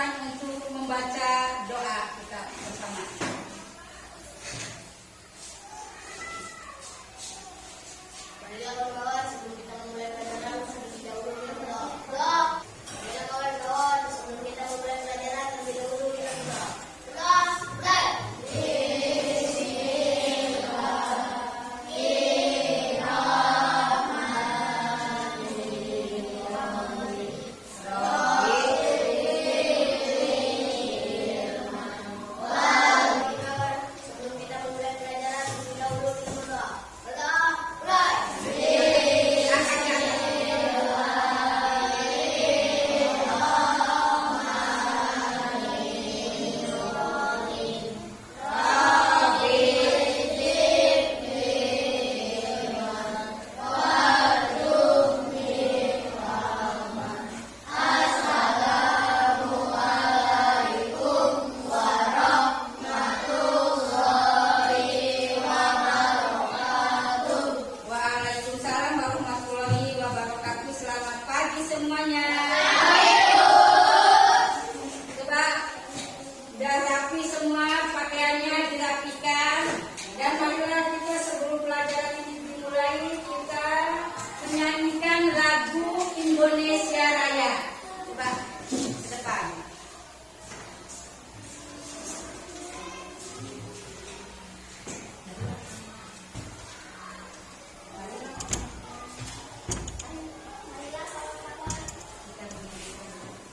dipersilahkan untuk membaca doa kita bersama. Marilah kawan-kawan, sebelum kita memulai pelajaran, terlebih dahulu kita berdoa. Marilah kawan-kawan, sebelum kita memulai pelajaran, terlebih dahulu kita berdoa. Berdoa, mulai. Sebelum kita memulai pelajaran, terlebih dahulu kita berdoa. Berdoa, mulai. Waalaikumsalam warahmatullahi wabarakatuh. Selamat pagi semuanya. Coba udah rapi semua, pakaiannya dirapikan. Dan marilah kita sebelum pelajaran ini dimulai, kita menyanyikan lagu Indonesia Raya. Coba ke depan.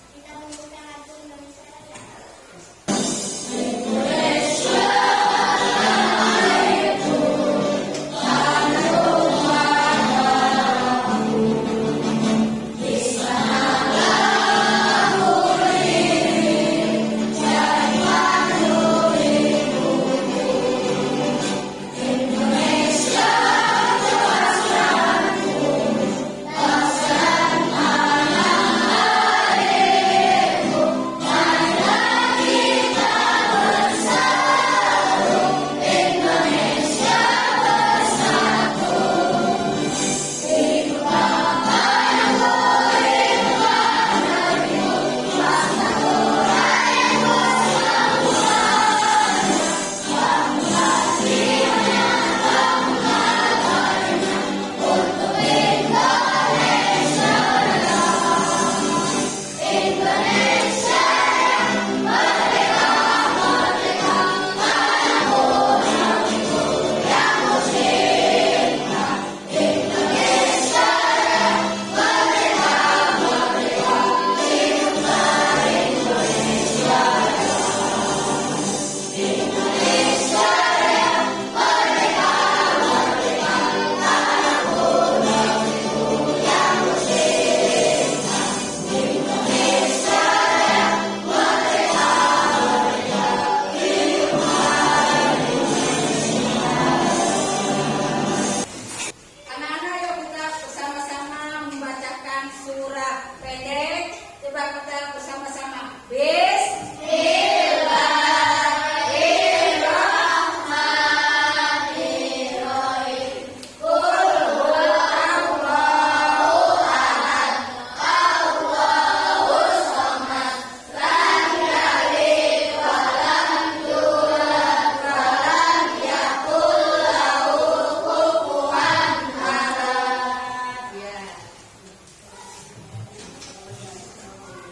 Kita menyanyikan lagu Indonesia Raya. Anak-anak, yuk kita bersama-sama membacakan surah pendek. Coba kita bersama-sama.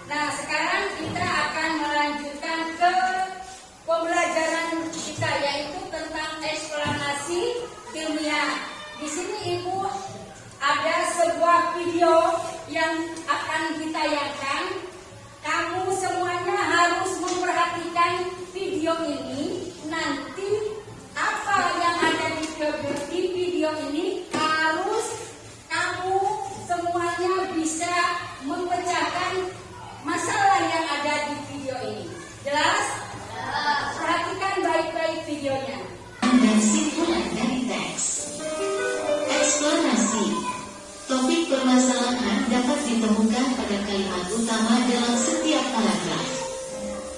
Nah, sekarang kita akan melanjutkan ke pembelajaran kita, yaitu tentang eksplanasi ilmiah. Di sini Ibu ada sebuah video yang akan ditayangkan. Kamu semuanya harus memperhatikan video ini. Nanti apa yang ada di video ini harus kamu semuanya bisa memecahkan masalah yang ada di video ini. Jelas? Perhatikan baik-baik videonya. Kesimpulan dari teks. Eksplanasi. Topik permasalahan dapat ditemukan pada kalimat utama dalam setiap paragraf.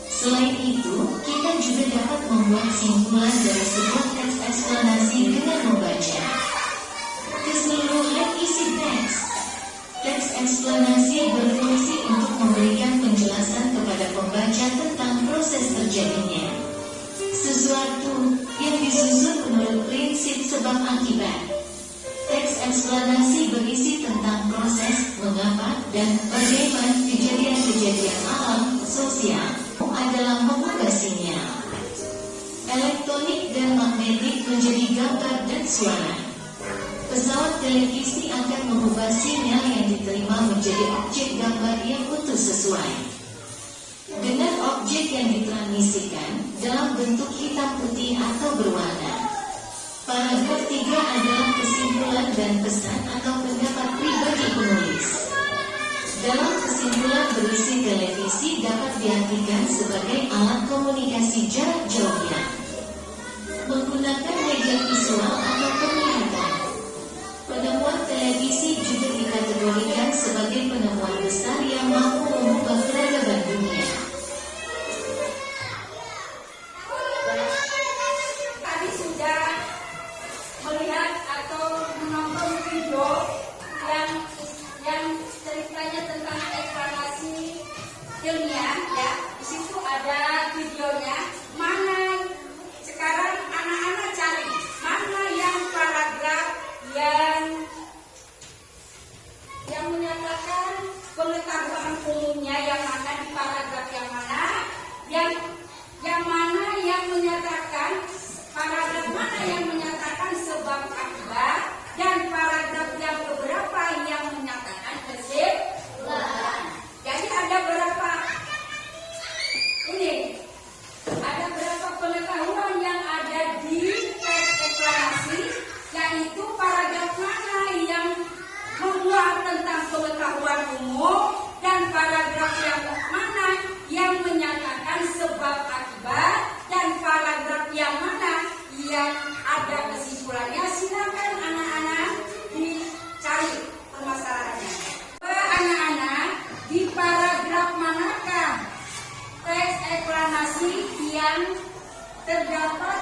Selain itu, kita juga dapat membuat simpulan dari sebuah teks eksplanasi dengan membaca keseluruhan isi teks. Teks eksplanasi berfungsi untuk memberikan penjelasan kepada pembaca terjadinya sesuatu yang disusun menurut prinsip sebab akibat. Teks eksplanasi berisi tentang proses, mengapa, dan bagaimana kejadian-kejadian alam, sosial adalah mengubah sinyal elektronik dan magnetik menjadi gambar dan suara. Pesawat televisi akan mengubah sinyal yang diterima menjadi objek gambar yang utuh sesuai dengan objek yang ditransmisikan dalam bentuk hitam putih atau berwarna. Paragraf 3 adalah kesimpulan dan pesan atau pendapat pribadi penulis. Dalam kesimpulan berisi televisi dapat diartikan sebagai alat komunikasi jarak jauhnya menggunakan media visual atau penglihatan. Penemuan televisi juga dikategorikan sebagai penemuan besar yang mampu mengubah peradaban dunia. Tadi sudah melihat atau menonton video yang ceritanya tentang eksplanasi ilmiah, ya. Di situ ada videonya. Mana sekarang anak-anak cari mana yang paragraf yang menyatakan pengetahuan umumnya, yang mana di paragraf yang mana, yang mana yang menyatakan paragraf mana yang menyatakan sebab akibat, dan paragraf yang beberapa yang menyatakan kesimpulan. Jadi ada berapa ini? Ada berapa pengetahuan yang ada di teks eksplanasi, yaitu paragraf mana yang memuat tentang pengetahuan umum, dan paragraf yang mana yang menyatakan sebab akibat, dan paragraf yang mana yang ada kesimpulannya. Silakan anak-anak dicari permasalahannya. Anak-anak, di paragraf manakah teks eksplanasi yang terdapat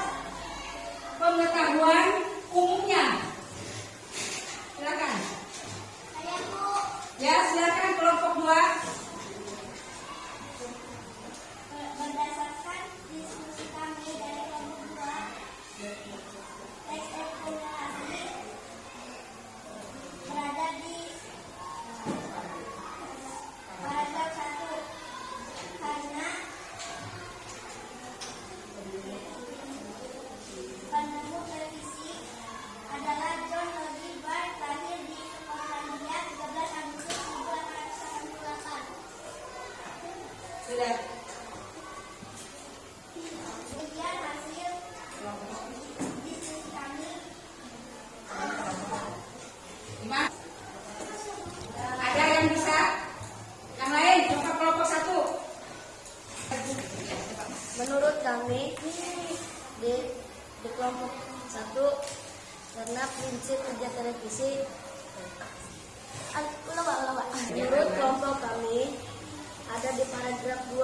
pengetahuan umumnya? Silakan. Ya, silakan kelompok 2. Berdasarkan diskusi kami dari kelompok 2, teks eksplanasi berada di paragraf 1 karena penemu televisi adalah John Logie Bart, lahir di Skotlandia 13 Agustus 1888. Sudah. Demikian hasil diskusi kami. Gimana? Ada yang bisa? Yang lain, coba kelompok 1. Menurut kami di kelompok 1, karena prinsip kerja televisi menurut kelompok kami ada di paragraf 2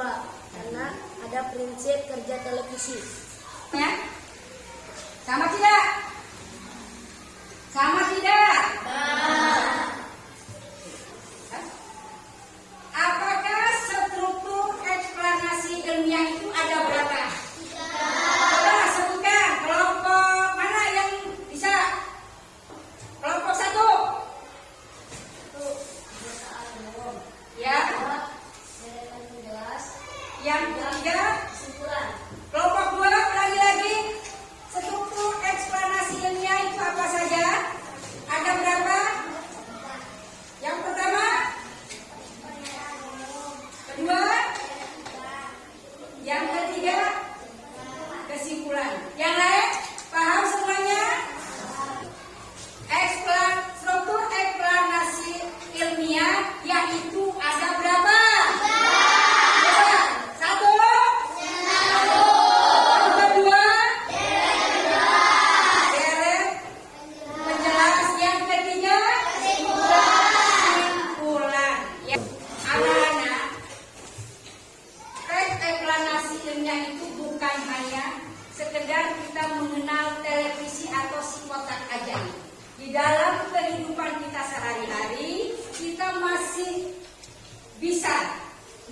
karena ada prinsip kerja televisi. Ya? Sama tidak? Sama tidak? Apakah struktur eksplanasi ilmiah itu ada berapa? Coba sebutkan kelompok mana yang bisa? Kelompok 1. Ya. Yang ketiga, kelompok 2 lagi struktur eksplanasi ilmiah itu apa saja? Ada berapa? Yang pertama, kedua, yang ketiga, kesimpulan. Yang lain paham semuanya? Struktur eksplanasi ilmiah yaitu ada berapa? Sekedar kita mengenal televisi atau si kotak ajaib. Di dalam kehidupan kita sehari-hari, kita masih bisa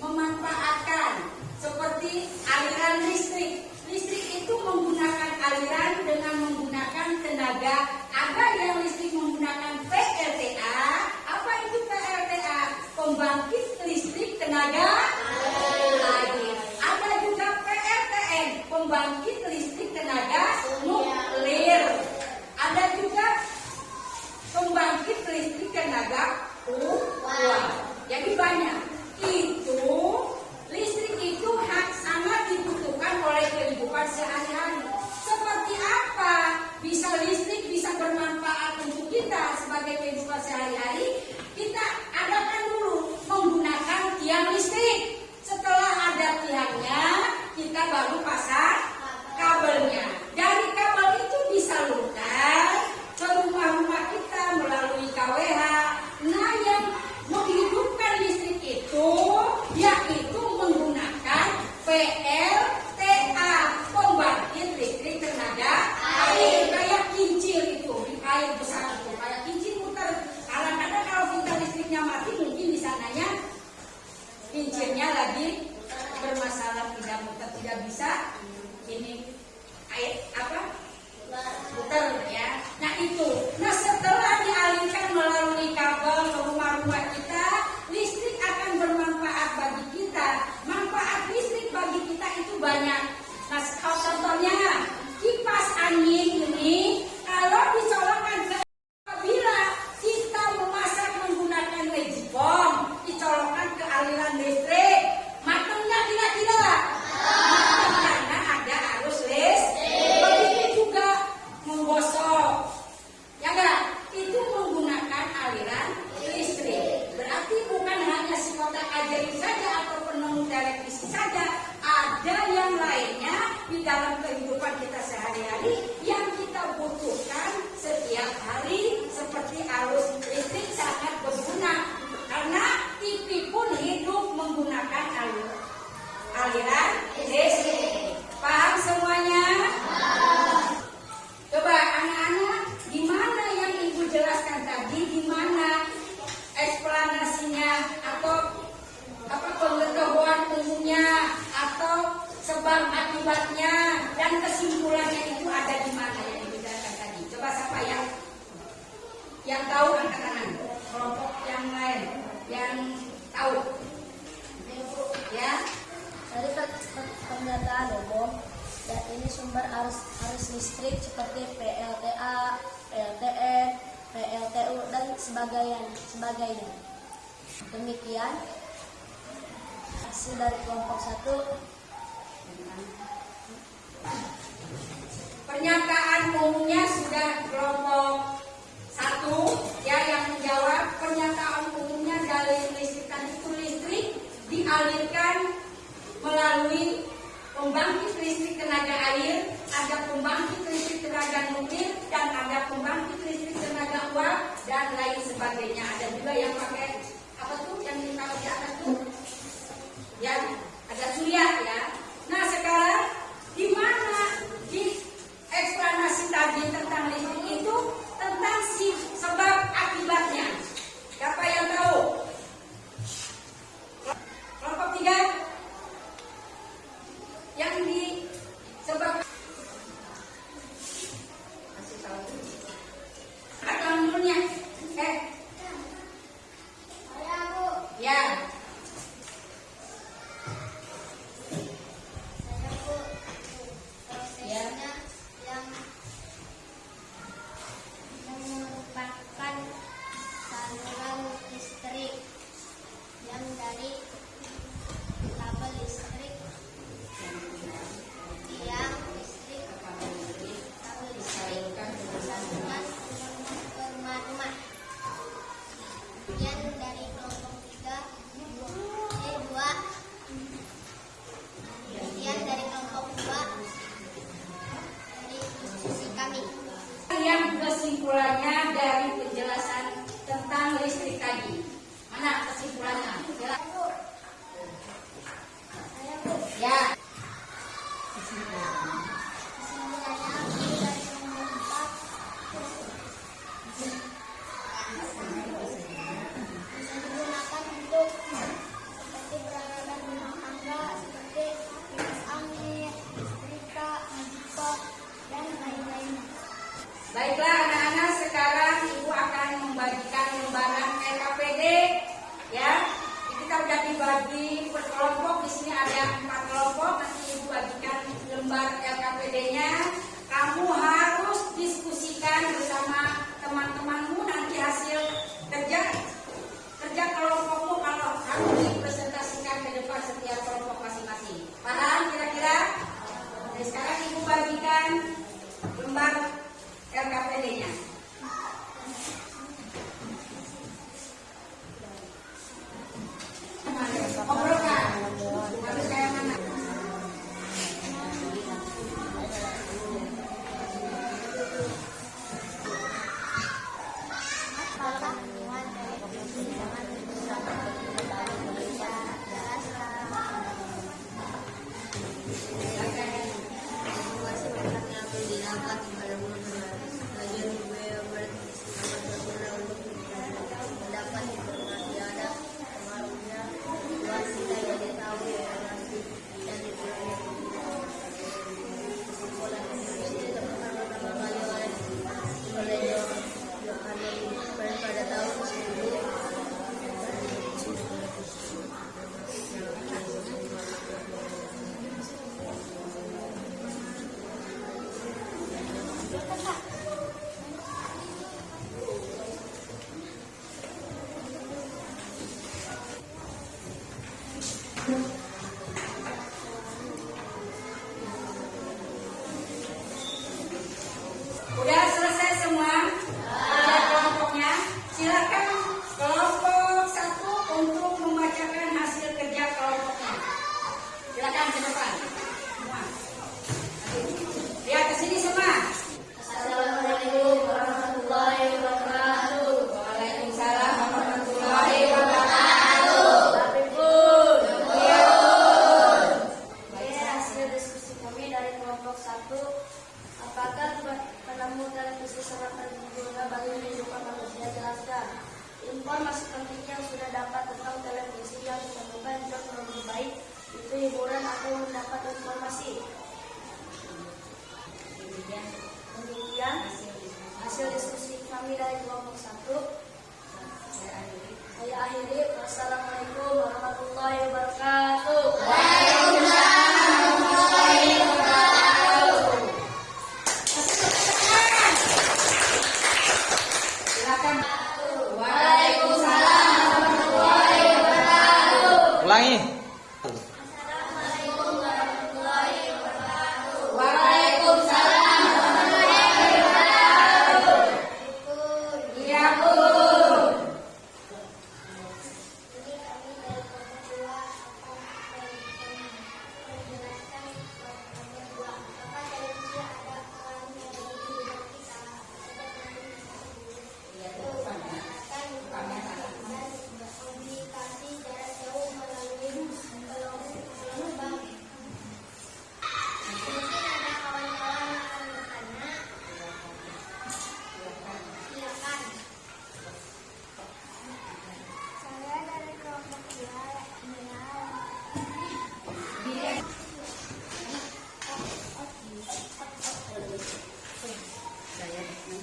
memanfaatkan seperti aliran listrik. PLTA, pembangkit listrik tenaga air. Kayak kincir itu, air besar itu, kayak kincir muter. Kadang-kadang kalau kita listriknya mati, mungkin di sananya kincirnya lagi bermasalah, tidak muter, tidak bisa ini air apa muter ya. Nah itu, nah setelah dialirkan melalui kabel ke rumah-rumah kita, listrik akan bermanfaat bagi kita. Manfaat listrik bagi kita itu banyak. Nah contohnya kipas angin ini kalau dicolokkan ke, apabila kita memasak menggunakan legibom, dicolokkan ke aliran listrik, matangnya tidak karena ada arus listrik. Begitu juga menggosok, ya enggak? Itu menggunakan aliran listrik. Berarti bukan hanya si kotak ajaib saja atau penemu televisi saja, ada yang lainnya di dalam kehidupan kita sehari-hari yang kita butuhkan setiap hari, seperti arus listrik sangat berguna karena TV pun hidup menggunakan aliran listrik. Paham semuanya? Coba anak-anak, di mana yang ibu jelaskan tadi, di mana eksplanasinya atau apa pengetahuan umumnya atau sebab akibatnya dan kesimpulannya itu ada di mana yang ibu jelaskan tadi? Coba siapa yang tahu angkat tangan? Kelompok yang lain yang tahu? Ya. Dari pendataan umum, dan ini sumber arus listrik seperti PLTA, PLTN, PLTU dan sebagainya. Demikian hasil dari kelompok 1. Pernyataan umumnya sudah kelompok 1 ya yang menjawab. Pernyataan umumnya dari listrikan itu listrik dialirkan melalui pembangkit listrik tenaga air, ada pembangkit listrik tenaga nuklir, dan ada pembangkit listrik tenaga uap dan lain sebagainya. Ada juga yang pakai apa tuh yang ditaruh di atas tuh, yang ada surya ya. Nah sekarang di mana di eksplanasi tadi tentang listrik itu tentang si sebab akibatnya? Siapa yang tahu? Kelompok 3 yang di sebab kasih tahu ada menurutnya ya yang merupakan saluran listrik yang dari kabel listrik, tiang listrik, kabel listrik dengan rumah-rumah. Kemudian dari kelompok 3 2. Kemudian dari kelompok 2 dari diskusi kami. yang kesimpulannya dari penjelasan tentang listrik tadi. Mana kesimpulannya? Ya. Bisa digunakan untuk seperti peralatan rumah tangga seperti kipas angin, setrika, magicot, dan lain-lainnya. Baiklah anak-anak, sekarang ibu akan membagikan lembaran LKPD ya. Kita udah dibagi per kelompok, di sini ada 4 kelompok. Nanti ibu bagikan lembar LKPD-nya. Kamu harus diskusikan bersama teman-temanmu nanti hasil kerja kelompokmu kalau harus dipresentasikan ke depan setiap kelompok masing-masing. Paham kira-kira? Jadi sekarang ibu bagikan lembar LKPD-nya. Obrolkan. Harus kayak mana? Apakah temuan televisi zaman bersama Indonesia jelaskan? Tangan ke depan. Semua. Lihat ke sini semua. Assalamualaikum warahmatullahi wabarakatuh. Waalaikumsalam warahmatullahi wabarakatuh. Baik, hasil diskusi kami dari kelompok 1. Apakah penemu televisi sangat berguna bagi kehidupan manusia? Jelaskan. Informasi penting yang sudah dapat tentang televisi yang ditemukan jauh lebih baik itu hiburan atau mendapat informasi. Demikian hasil diskusi kami dari kelompok 1. Saya akhiri. Wassalamualaikum warahmatullahi wabarakatuh. Silakan. Waalaikumsalam. Ulangi. Assalamualaikum warahmatullahi wabarakatuh. Waalaikumsalam. Iya, Bu. Ini kami dari kelompok 2 akan menjelaskan bahwa televisi ada pengaruh yang bagi kehidupan kita. Iya, ke depan ya. Dan komunikasi jarak jauh melalui gelombang. Mungkin ada kawan-kawan yang akan bertanya. Silakan. Saya dari kelompok 2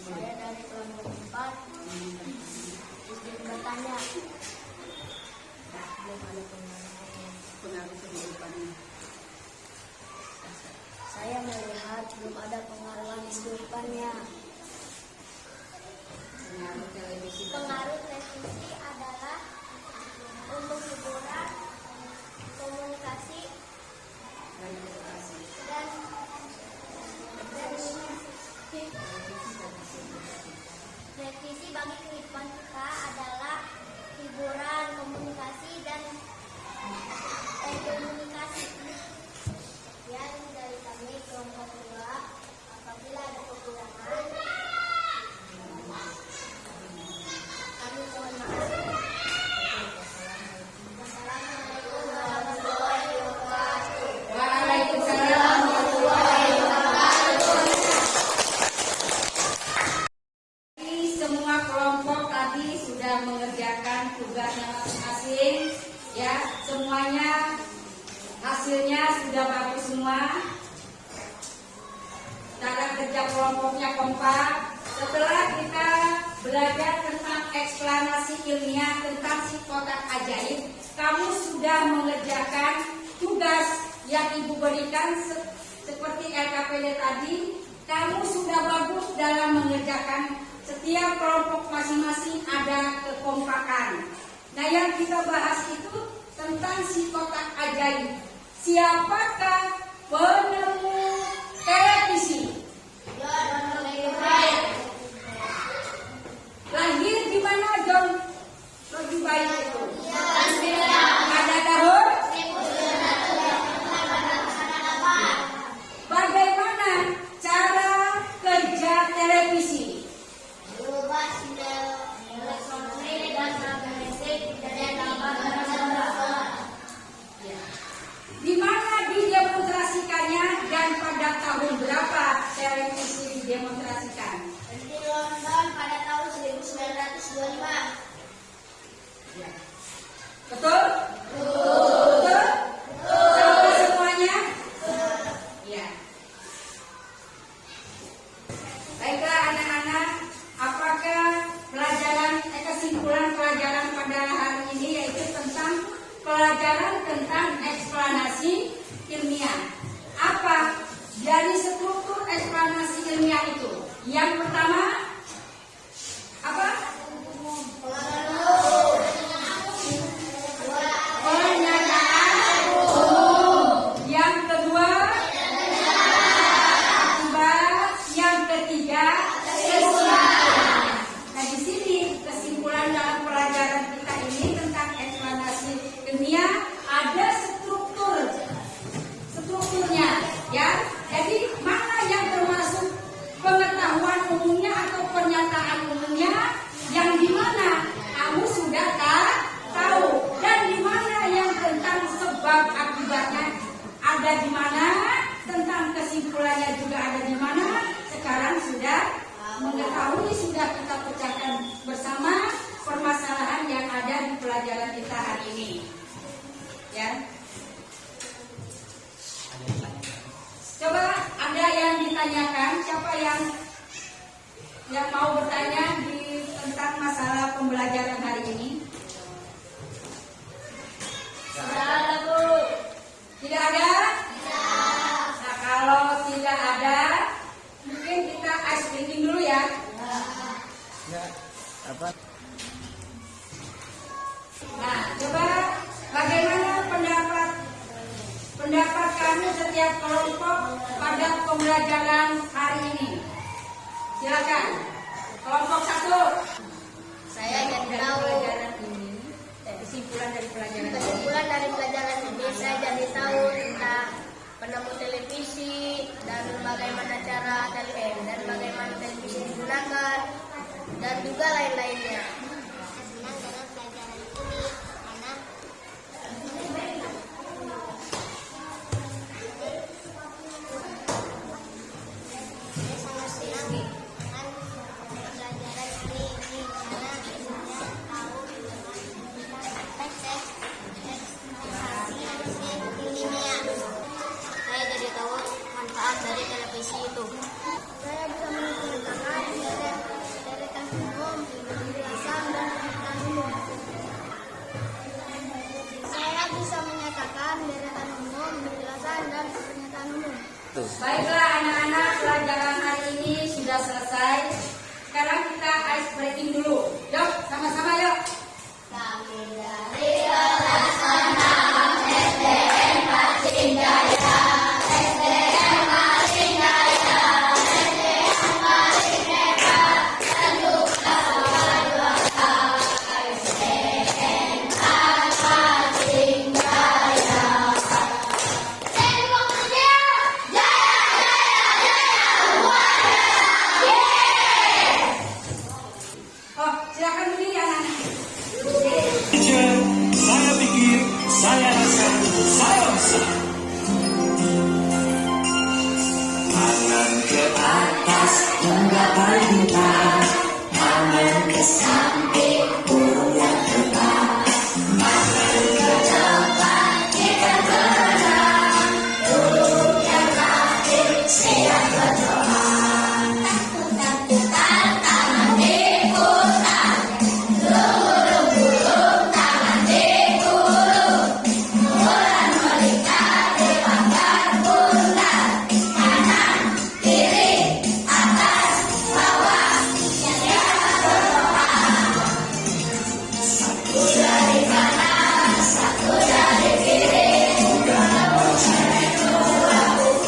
Saya dari kelompok 4 izin bertanya. Belum ada Pengaruh kehidupannya. Saya melihat belum ada pengaruhan kehidupannya. Pengaruh televisi. Pengaruh televisi adalah untuk hiburan, komunikasi, dan televisi bagi kehidupan kita adalah hiburan, komunikasi, dan komunikasi. Sekian dari kami kelompok 2. Apabila ada kekurangan, kami mohon maaf. Wassalamualaikum warahmatullahi wabarakatuh. Waalaikumsalam warahmatullahi wabarakatuh. Ini semua kelompok tadi sudah mengerjakan tugasnya masing-masing, ya. Semuanya hasilnya sudah bagus semua. Cara kerja kelompoknya kompak. Setelah kita belajar tentang eksplanasi ilmiah tentang si kotak ajaib, kamu sudah mengerjakan tugas yang ibu berikan seperti LKPD tadi. Kamu sudah bagus dalam mengerjakan. Setiap kelompok masing-masing ada kekompakan. Nah, yang kita bahas itu tentang si kotak ajaib. Siapakah penemu televisi? Lahir di mana, John? Lebih baik itu. Pada tahun? Bagaimana cara kerja televisi? Berubah sinyal elektronik dan magnetik dari dapat Di mana didemonstrasikannya dan pada tahun berapa televisi didemonstrasikan? di London pada tahun 1925. Betul? Betul? Sampai semuanya? Ya. Baiklah anak-anak, apakah kesimpulan pelajaran pada hari ini yaitu tentang pelajaran tentang eksplanasi ilmiah. Apa dari struktur eksplanasi ilmiah itu? Yang pertama, apa? Pernyataan umum. Yang kedua, akibat. Yang ketiga, kesimpulan. Nah, di sini kesimpulan dalam pelajaran kita ini tentang eksplanasi ilmiah ada struktur ada di mana, tentang kesimpulannya juga ada di mana. Sekarang sudah mengetahui, sudah kita pecahkan bersama permasalahan yang ada di pelajaran kita hari ini. Ya. Coba ada yang ditanyakan, siapa yang mau bertanya tentang masalah pembelajaran hari ini? Tidak ada, Bu. Tidak ada? Tidak. Nah, kalau tidak ada, mungkin kita ice breaking dulu ya. Nah, coba bagaimana pendapat kamu setiap kelompok pada pembelajaran hari ini? Silakan. Kelompok 1. Saya jadi Dari tahu pelajaran ini, kesimpulan dari pelajaran ini. kesimpulan dari pelajaran ini, saya jadi tahu tentang penemu televisi dan bagaimana dan bagaimana televisi digunakan dan juga lain-lainnya. Senang dengan pelajaran ini karena saya sangat senang dengan pelajaran ini karena saya tahu teks kimia. Saya jadi tahu manfaat dari televisi itu. Saya bisa menceritakan deretan umum, penjelasan dan deretan umum. Saya bisa menyatakan deretan umum, penjelasan dan pernyataan umum. Baiklah anak-anak, pelajaran hari ini sudah selesai. Sekarang kita ice breaking dulu. Yuk, sama-sama yuk. Kami dari kelas 6 SDN Paling Jaya. SDN Paling Jaya. SDN paling hebat. Tentu kawan juara. SDN Paling Jaya. Tembok Jaya. Jaya, jaya, jaya. Luar biasa. Oh, silakan berdiri anak-anak. Saya pikir, saya rasa, saya rasa. Tangan ke atas, menggapai bintang. Tangan ke samping, burung yang terbang. Tangan ke depan, kita bergerak. Burung yang lahir, siap berdoa. Takut-takutan, tangan diputar. Burung-burung, tangan digulung. Bulan melingkar di pagar bundar. Kanan, kiri, atas, bawah. Siap berdoa. Satu dari kanan, satu dari kiri. Dua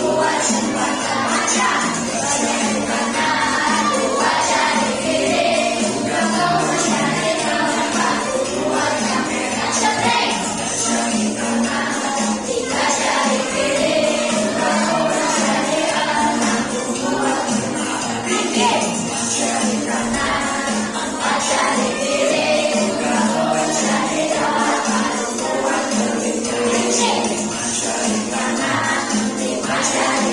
buah jembatan kaca. Dari kanan, dua dari kiri. Syuting. Tiga jari kiri. Bikin. Empat jari kiri. Bincang. Lima jari